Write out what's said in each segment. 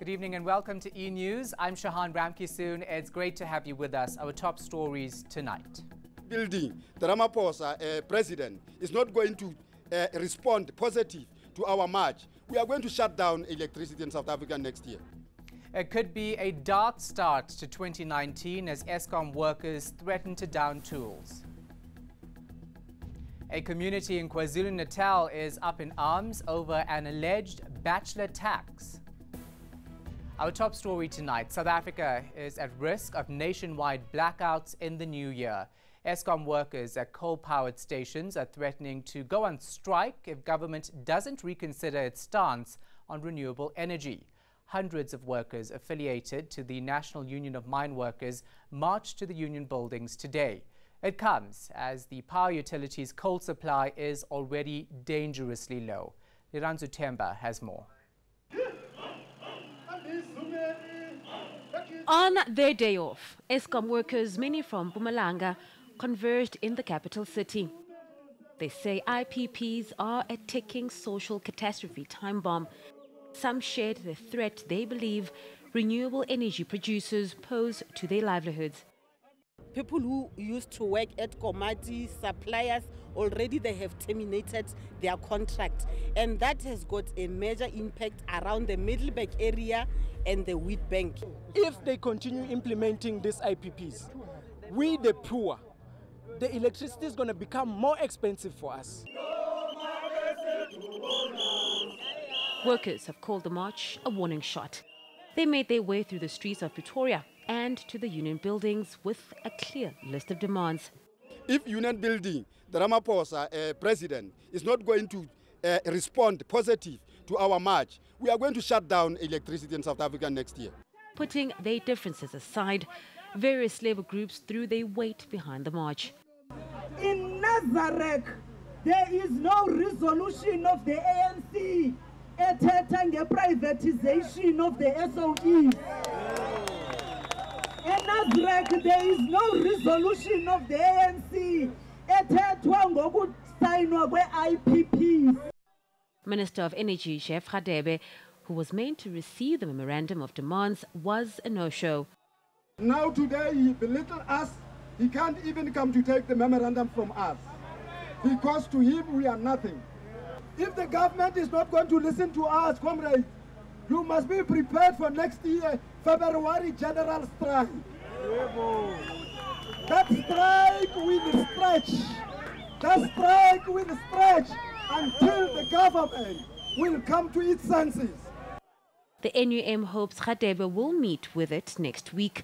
Good evening and welcome to eNews. I'm Shahan Ramkisoon. It's great to have you with us. Our top stories tonight. Building, the Ramaphosa president is not going to respond positive to our march. We are going to shut down electricity in South Africa next year. It could be a dark start to 2019 as Eskom workers threaten to down tools. A community in KwaZulu-Natal is up in arms over an alleged bachelor tax. Our top story tonight, South Africa is at risk of nationwide blackouts in the new year. Eskom workers at coal-powered stations are threatening to go on strike if government doesn't reconsider its stance on renewable energy. Hundreds of workers affiliated to the National Union of Mine Workers marched to the union buildings today. It comes as the power utility's coal supply is already dangerously low. Liranzo Temba has more. On their day off, Eskom workers, many from Mpumalanga, converged in the capital city. They say IPPs are a ticking social catastrophe time bomb. Some shared the threat they believe renewable energy producers pose to their livelihoods. People who used to work at commodity suppliers, already they have terminated their contract. And that has got a major impact around the Middleburg area and the Wheat Bank. If they continue implementing these IPPs, we the poor, the electricity is going to become more expensive for us. Workers have called the march a warning shot. They made their way through the streets of Pretoria and to the union buildings with a clear list of demands. If union building, the Ramaphosa president is not going to respond positive to our march, we are going to shut down electricity in South Africa next year. Putting their differences aside, various labor groups threw their weight behind the march. In Nazareth, there is no resolution of the ANC ethetha privatization of the SOEs. In Nazareth, there is no resolution of the ANC ethethwa ngokuthainwa kwe-IPPs. Minister of Energy, Chef Radebe, who was meant to receive the memorandum of demands, was a no-show. Now today he belittled us. He can't even come to take the memorandum from us because to him we are nothing. If the government is not going to listen to us, comrades, you must be prepared for next year, February general strike. That strike will stretch. That strike will stretch until the government will come to its senses. The NUM hopes Radebe will meet with it next week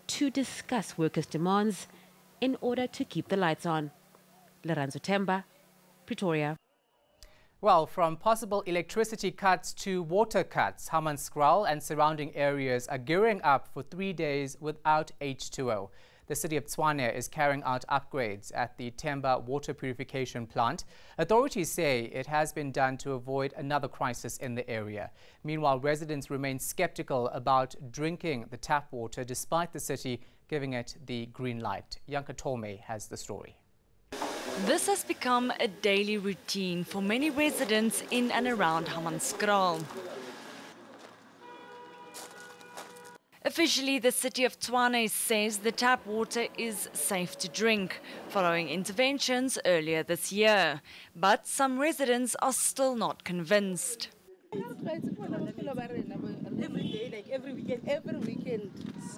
to discuss workers' demands in order to keep the lights on. Liranzo Temba, Pretoria. Well, from possible electricity cuts to water cuts, Hammanskraal and surrounding areas are gearing up for 3 days without H2O. The city of Tshwane is carrying out upgrades at the Temba water purification plant. Authorities say it has been done to avoid another crisis in the area. Meanwhile, residents remain skeptical about drinking the tap water despite the city giving it the green light. Yanka Tolme has the story. This has become a daily routine for many residents in and around Hammanskraal. Officially, the city of Tshwane says the tap water is safe to drink, following interventions earlier this year. But some residents are still not convinced. Every day, like every weekend.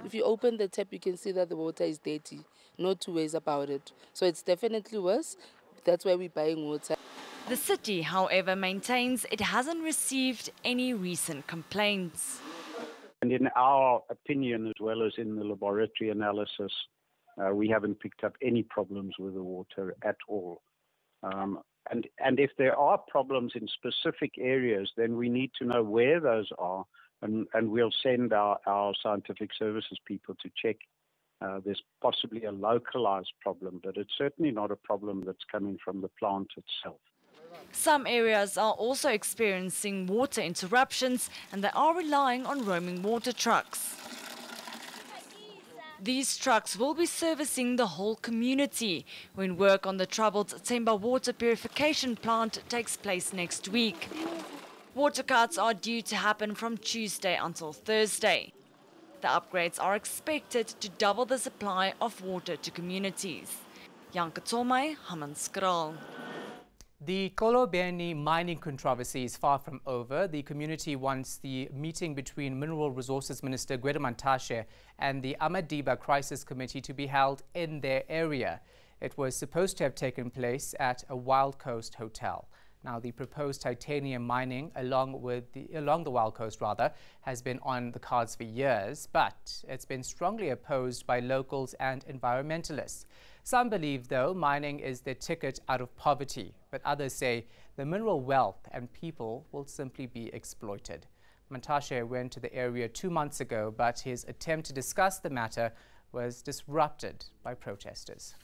If you open the tap, you can see that the water is dirty. No two ways about it. So it's definitely worse. That's why we're buying water. The city, however, maintains it hasn't received any recent complaints. And in our opinion, as well as in the laboratory analysis, we haven't picked up any problems with the water at all. And if there are problems in specific areas, then we need to know where those are, and we'll send our scientific services people to check. There's possibly a localized problem, but it's certainly not a problem that's coming from the plant itself. Some areas are also experiencing water interruptions, and they are relying on roaming water trucks. These trucks will be servicing the whole community when work on the troubled Temba water purification plant takes place next week. Water cuts are due to happen from Tuesday until Thursday. The upgrades are expected to double the supply of water to communities. Janke Tomai, Hammanskraal. The Kolobeni mining controversy is far from over. The community wants the meeting between Mineral Resources Minister Gwede Mantashe and the Amadiba Crisis Committee to be held in their area. It was supposed to have taken place at a Wild Coast hotel. Now, the proposed titanium mining along the Wild Coast has been on the cards for years, but it's been strongly opposed by locals and environmentalists. Some believe, though, mining is their ticket out of poverty, but others say the mineral wealth and people will simply be exploited. Mantashe went to the area 2 months ago, but his attempt to discuss the matter was disrupted by protesters.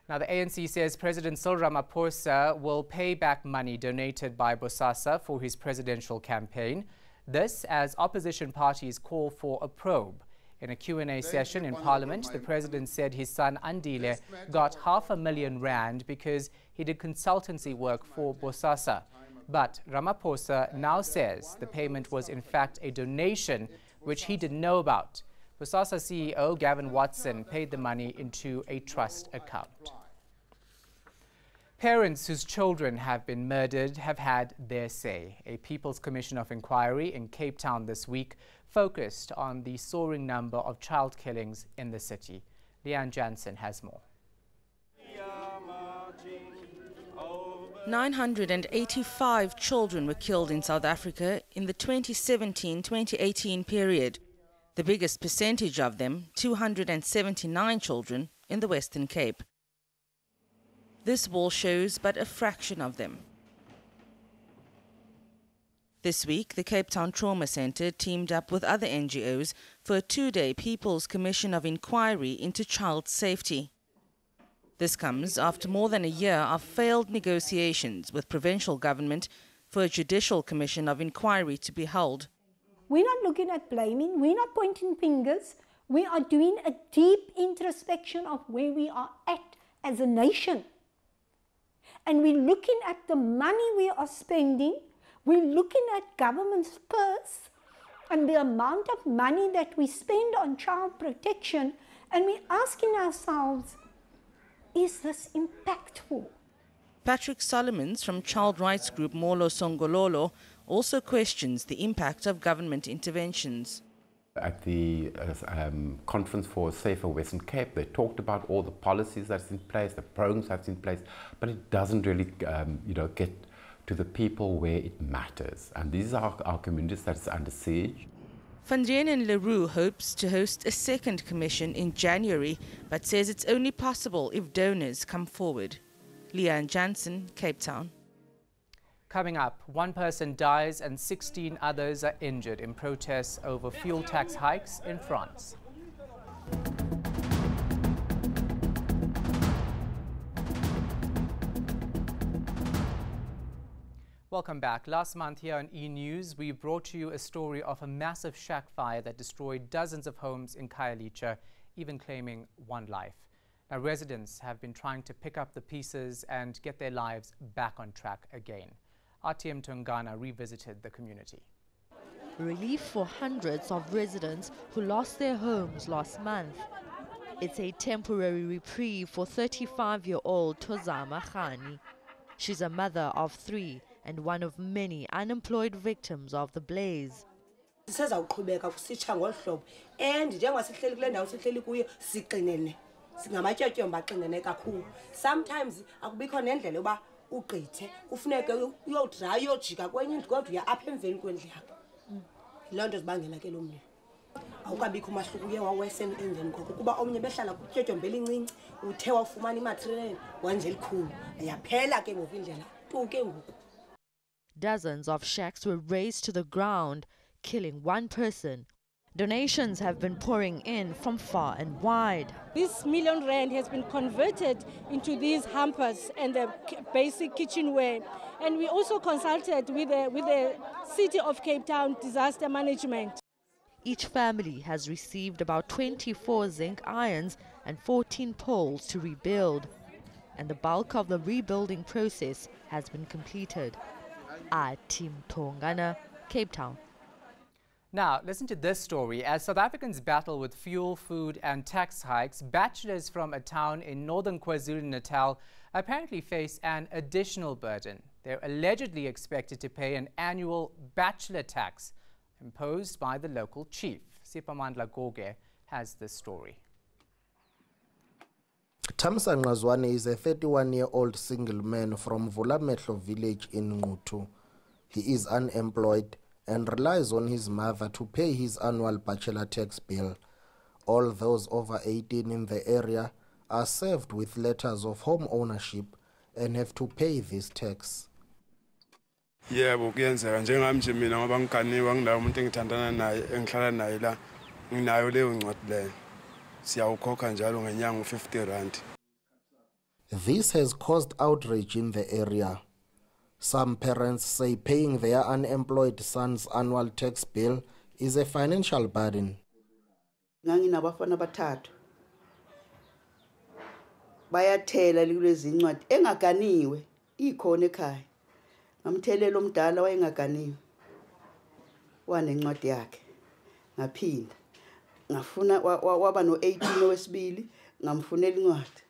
Now, the ANC says President Cyril Ramaphosa will pay back money donated by Bosasa for his presidential campaign. This as opposition parties call for a probe. In a Q&A session in Parliament, the President said his son Andile got R500,000 because he did consultancy work for Bosasa. But Ramaphosa now says the payment was in fact a donation which he didn't know about. Bosasa CEO Gavin Watson paid the money into a trust account. Parents whose children have been murdered have had their say. A People's Commission of Inquiry in Cape Town this week focused on the soaring number of child killings in the city. Leanne Jansen has more. 985 children were killed in South Africa in the 2017-2018 period. The biggest percentage of them, 279 children, in the Western Cape. This wall shows but a fraction of them. This week, the Cape Town Trauma Centre teamed up with other NGOs for a 2-day People's Commission of Inquiry into child safety. This comes after more than a year of failed negotiations with provincial government for a judicial commission of inquiry to be held. We're not looking at blaming, we're not pointing fingers, we are doing a deep introspection of where we are at as a nation. And we're looking at the money we are spending, we're looking at government's purse and the amount of money that we spend on child protection, and we're asking ourselves, is this impactful? Patrick Solomons from child rights group Molo Songololo also questions the impact of government interventions. At the conference for a safer Western Cape, they talked about all the policies that's in place, the programs that's in place, but it doesn't really, get to the people where it matters. And these are our communities that's under siege. Van Renen Leroux hopes to host a second commission in January, but says it's only possible if donors come forward. Leanne Jansen, Cape Town. Coming up, 1 person dies and 16 others are injured in protests over fuel tax hikes in France. Welcome back. Last month here on eNews, we brought you a story of a massive shack fire that destroyed dozens of homes in Khayelitsha, even claiming 1 life. Now, residents have been trying to pick up the pieces and get their lives back on track again. RTM Tungana revisited the community. Relief for hundreds of residents who lost their homes last month. It's a temporary reprieve for 35-year-old Tozama Khani. She's a mother of 3 and one of many unemployed victims of the blaze. Sometimes ugqithe kufuneke uyodra uyojika kwenye indlu kodwa uya apha emveni kwendlu yakho loo nto zibangela ke lo mlilo awukabikho umahluko uye wawesen emveni koko kuba omnye behlala kutyotyombe lincinci uthe wafumana imaterial wanje elikhulu yaphela ke ngoku indlela tu ke ngoku. Dozens of shacks were razed to the ground, killing 1 person. Donations have been pouring in from far and wide. This R1 million has been converted into these hampers and the basic kitchenware. And we also consulted with the City of Cape Town Disaster Management. Each family has received about 24 zinc irons and 14 poles to rebuild. And the bulk of the rebuilding process has been completed. Tim Tongana, Cape Town. Now, listen to this story. As South Africans battle with fuel, food and tax hikes, bachelors from a town in northern KwaZulu-Natal apparently face an additional burden. They're allegedly expected to pay an annual bachelor tax imposed by the local chief. Sipamandla Goge has this story. Tamsan Ngazwane is a 31-year-old single man from Vulametlo village in Ngutu. He is unemployed and relies on his mother to pay his annual bachelor tax bill. All those over 18 in the area are served with letters of home ownership and have to pay this tax. Yebo kuyenzeka njengami nje mina ngoba ngiganiwe ngilawo umuntu engithandana naye engihlala naye la nginayo leyo ncwadi leyo siyawukhokha njalo ngenyanga u50 rand. This has caused outrage in the area. Some parents say paying their unemployed son's annual tax bill is a financial burden. Nganginabafana bathathu bayathela kulezi incwadi engaganiwe ikhona ekhaya. Ngamthelela omdala wayengaganiwe wanencwadi yakhe ngaphinda ngafuna waba no18 wesibili ngamfunela incwadi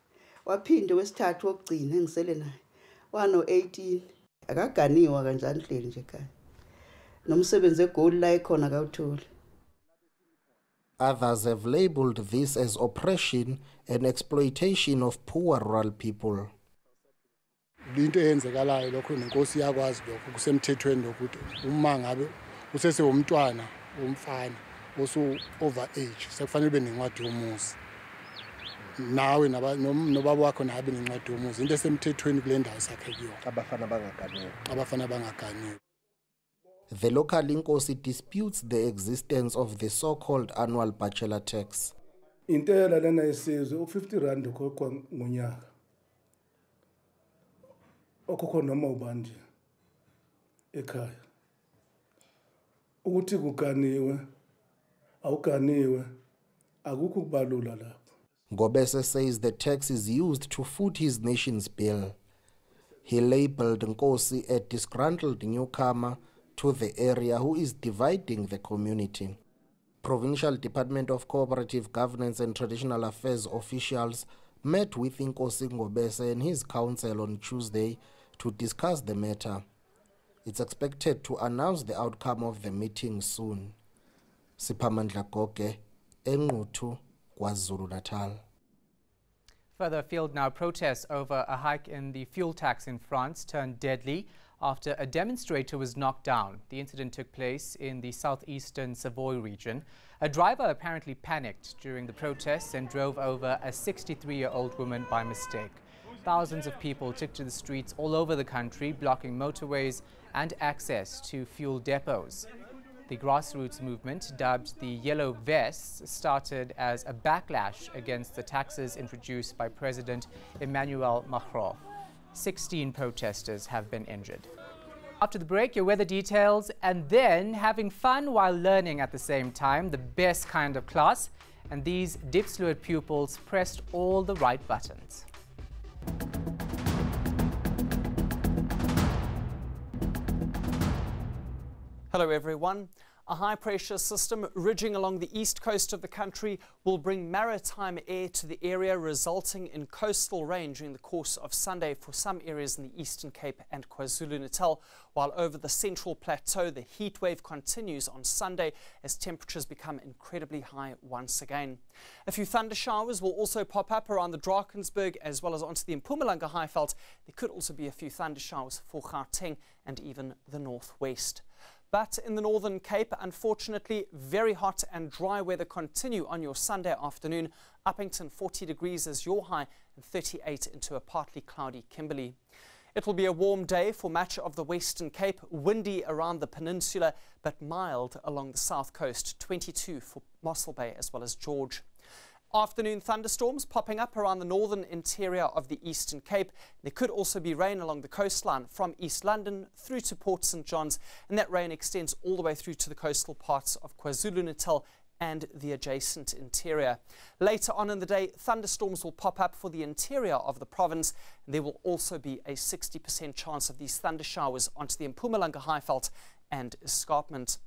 waphinde wesithathu wokugcina engisele naye wano18 akaganiwa kanjani hleli nje ekhaya nomsebenzi egoli la ekhona akawutholi. Others have labeled this as oppression and exploitation of poor rural people. Into eyenzekalayo lokho nenkosi yakwazi lokho kusemthethweni lokuthi uma ngabe usese umntwana umfana osu over age sekufanele benencwadi yomuzi nawe nobaba wakho nabe nencwadi yomuzi into esemthethweni kule ndawo sakhe kuyo abafana bangaganiwe. The local inkosi disputes the existence of the so-called annual bachelor tax. Intela lena yesizwe u50 rand ukhokhwa ngonyaka. Okhokho noma ubanje ekhaya. Ukuthi kuganiwe awuganiwe akukho kubalula lapho. Ngobese says the tax is used to foot his nation's bill. He labeled Nkosi a disgruntled newcomer to the area who is dividing the community. Provincial Department of Cooperative Governance and Traditional Affairs officials met with Nkosi Ngobese and his council on Tuesday to discuss the matter. It's expected to announce the outcome of the meeting soon. Sipamandla Goge, Ngutu, KwaZulu-Natal. Further afield now, protests over a hike in the fuel tax in France turned deadly after a demonstrator was knocked down. The incident took place in the southeastern Savoy region. A driver apparently panicked during the protests and drove over a 63-year-old woman by mistake. Thousands of people took to the streets all over the country, blocking motorways and access to fuel depots. The grassroots movement, dubbed the Yellow Vests, started as a backlash against the taxes introduced by President Emmanuel Macron. 16 protesters have been injured. After the break, your weather details, and then having fun while learning at the same time, the best kind of class. And these Diepsloot pupils pressed all the right buttons. Hello everyone. A high-pressure system ridging along the east coast of the country will bring maritime air to the area, resulting in coastal rain during the course of Sunday for some areas in the Eastern Cape and KwaZulu-Natal, while over the Central Plateau the heat wave continues on Sunday as temperatures become incredibly high once again. A few thunder showers will also pop up around the Drakensberg as well as onto the Mpumalanga Highveld. There could also be a few thunder showers for Gauteng and even the northwest. But in the Northern Cape, unfortunately, very hot and dry weather continue on your Sunday afternoon. Uppington 40 degrees as your high and 38 into a partly cloudy Kimberley. It will be a warm day for much of the Western Cape, windy around the peninsula, but mild along the south coast, 22 for Mossel Bay as well as George. Afternoon thunderstorms popping up around the northern interior of the Eastern Cape. There could also be rain along the coastline from East London through to Port St John's, and that rain extends all the way through to the coastal parts of KwaZulu-Natal and the adjacent interior. Later on in the day, thunderstorms will pop up for the interior of the province. And there will also be a 60% chance of these thunder showers onto the Mpumalanga Highveld and escarpment.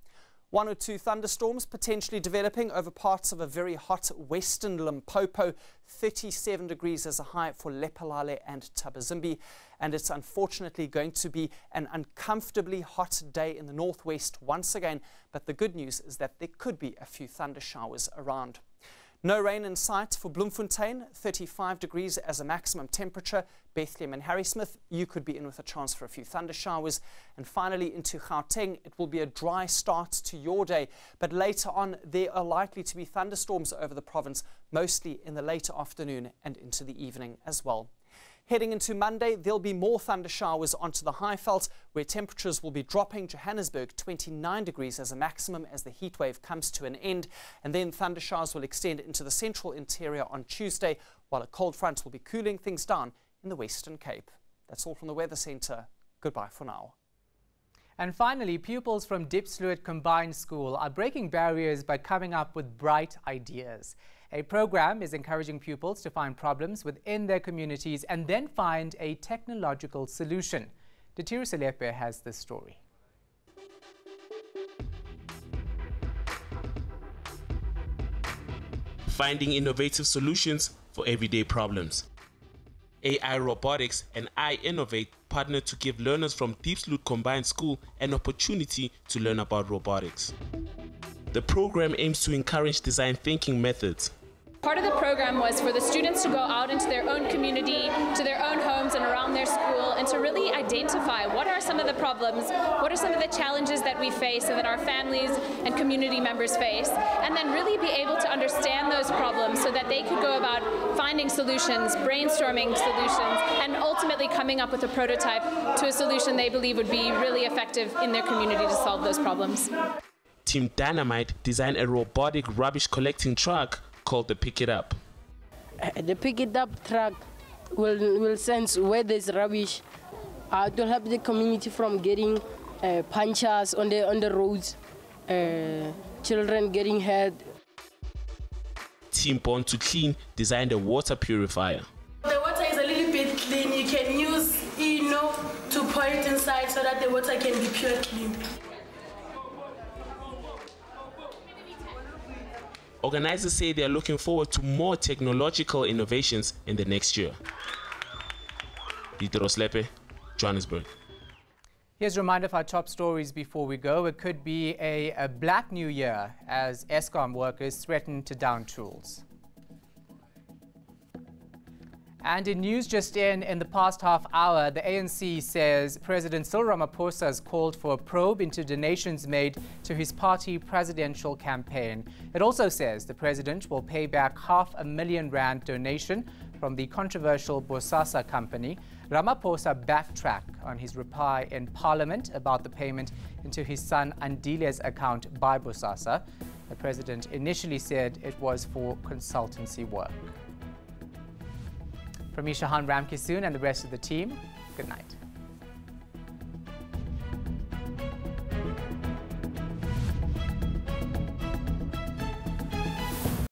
1 or 2 thunderstorms potentially developing over parts of a very hot western Limpopo. 37 degrees as a high for Lephalale and Thabazimbi. And it's unfortunately going to be an uncomfortably hot day in the northwest once again. But the good news is that there could be a few thunder showers around. No rain in sight for Bloemfontein, 35 degrees as a maximum temperature. Bethlehem and Harrismith, you could be in with a chance for a few thunder showers. And finally into Gauteng, it will be a dry start to your day. But later on, there are likely to be thunderstorms over the province, mostly in the later afternoon and into the evening as well. Heading into Monday, there'll be more thunder showers onto the Highveld, where temperatures will be dropping. Johannesburg, 29 degrees as a maximum as the heat wave comes to an end. And then thunder showers will extend into the central interior on Tuesday, while a cold front will be cooling things down in the Western Cape. That's all from the Weather Centre. Goodbye for now. And finally, pupils from Diepsloot Combined School are breaking barriers by coming up with bright ideas. A program is encouraging pupils to find problems within their communities and then find a technological solution. Detiru Selepe has this story. Finding innovative solutions for everyday problems. AI Robotics and iInnovate partnered to give learners from Diepsloot Combined School an opportunity to learn about robotics. The program aims to encourage design thinking methods. Part of the program was for the students to go out into their own community, to their own homes and around their school, and to really identify what are some of the problems, what are some of the challenges that we face and that our families and community members face, and then really be able to understand those problems so that they could go about finding solutions, brainstorming solutions, and ultimately coming up with a prototype to a solution they believe would be really effective in their community to solve those problems. Team Dynamite designed a robotic rubbish collecting truck called the Pick It Up. The Pick It Up truck will sense where there's rubbish to help the community from getting punctures on the roads, children getting hurt. Team Born to Clean designed a water purifier. The water is a little bit clean. You can use to pour it inside so that the water can be pure clean. Organizers say they are looking forward to more technological innovations in the next year. Dieter Slepe, Johannesburg. Here's a reminder of our top stories before we go. It could be a black new year as Eskom workers threaten to down tools. And in news just in the past half hour, the ANC says President Cyril Ramaphosa has called for a probe into donations made to his party presidential campaign. It also says the president will pay back R500,000 donation from the controversial Bosasa company. Ramaphosa backtracked on his reply in Parliament about the payment into his son Andile's account by Bosasa. The president initially said it was for consultancy work. From Ishahan Ramkisoon and the rest of the team, good night.